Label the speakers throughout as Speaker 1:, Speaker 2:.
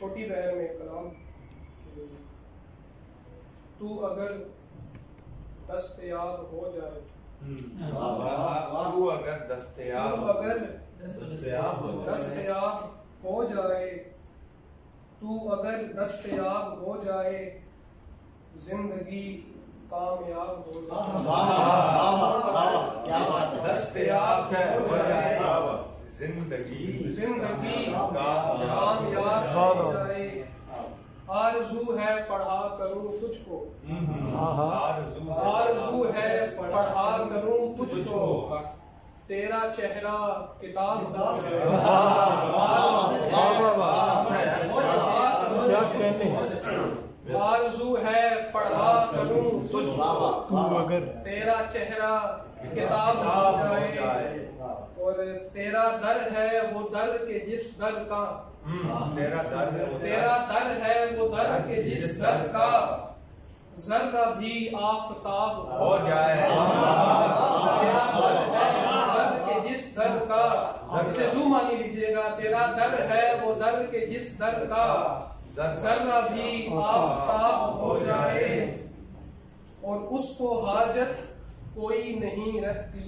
Speaker 1: छोटी बहन में कलाम, तू अगर दस्तयाब हो जाए,
Speaker 2: तू अगर दस्तयाब
Speaker 1: हो जाए, तू अगर दस्तयाब हो जाए, जिंदगी कामयाब हो जाए।
Speaker 2: दस्तयाब हो जाए, जिंदगी
Speaker 1: कामयाब हो जाए। आरज़ू है पढ़ा करूं तुझको, आरज़ू है पढ़ा करूं तुझको, तेरा चेहरा किताब हो जाए। आरज़ू है पढ़ा करूं तुझको, तेरा चेहरा किताब हो जाए। और तेरा दर है वो दर के जिस दर का, तेरा दर है वो दर के जिस दर का, जर्रा भी आफताब हो जाए। तेरा दर है वो दर के जिस दर का, इसे ज़ूम मानी लीजिएगा। तेरा दर है वो दर के जिस दर का, जर्रा भी आफताब हो जाए। और उसको हाजत कोई नहीं रहती,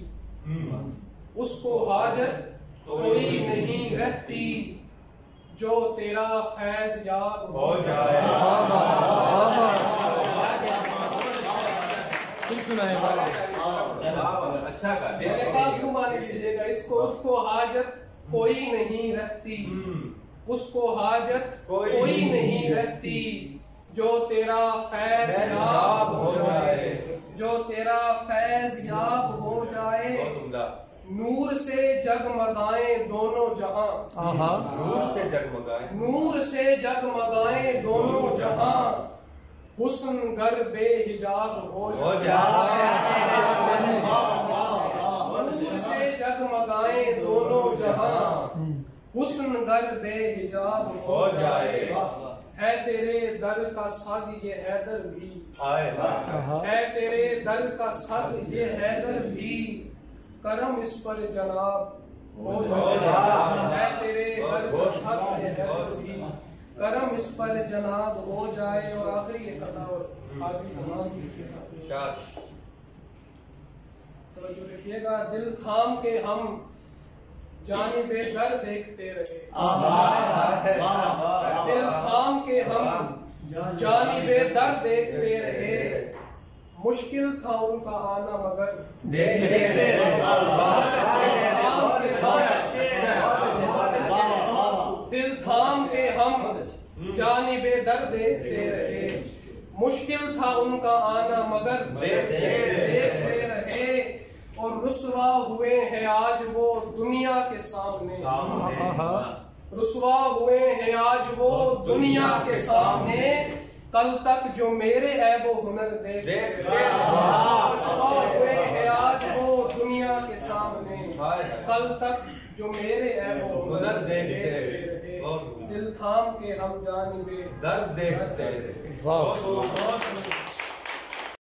Speaker 1: उसको हाजत कोई नहीं रहती, जो तेरा फैज याद हो जाए।
Speaker 2: अच्छा का
Speaker 1: लीजिएगा इसको। उसको हाजत कोई नहीं रहती, उसको हाजत कोई नहीं रहती, जो तेरा फैज याब हो जाए, जो तेरा फैज याब हो जाए। नूर से जगमगाएं दोनों जहां,
Speaker 2: नूर से जगमगाएं,
Speaker 1: नूर से जगमगाएं दोनों जहां, हुस्न गर बेहिजाब हो जाए। नूर से जगमगाएं दोनों जहां, हुस्न गर बेहिजाब हो जाए। है तेरे दर का सग ये हैदर भी, है तेरे दर का सग ये हैदर भी, करम इस पर जनाब हो जाए। है तेरे दर का सग ये हैदर भी, करम इस पर जनाब हो जाए। और आखिरी ये कथा और आखिरी तमाम तो जो देखिएगा, दिल थाम के हम जानिबे दर देखते रहे, दिल थाम के हम जानिबे दर देखते रहे, मुश्किल था उनका आना मगर देखते रहे। दिल थाम के हम जानिबे दर देखते रहे, मुश्किल था उनका आना मगर देखते रहे। और रुसवा हुए हैं आज वो दुनिया के सामने, रुसवा हुए हैं आज वो दुनिया के सामने, कल तक जो मेरे ऐबो हुनर देखते रहे। रुसवा हुए हैं आज वो दुनिया के सामने, कल तक जो मेरे ऐबो हुनर देखते रहे, दिल थाम के हम जानिबे
Speaker 2: दर्द देखते रहे।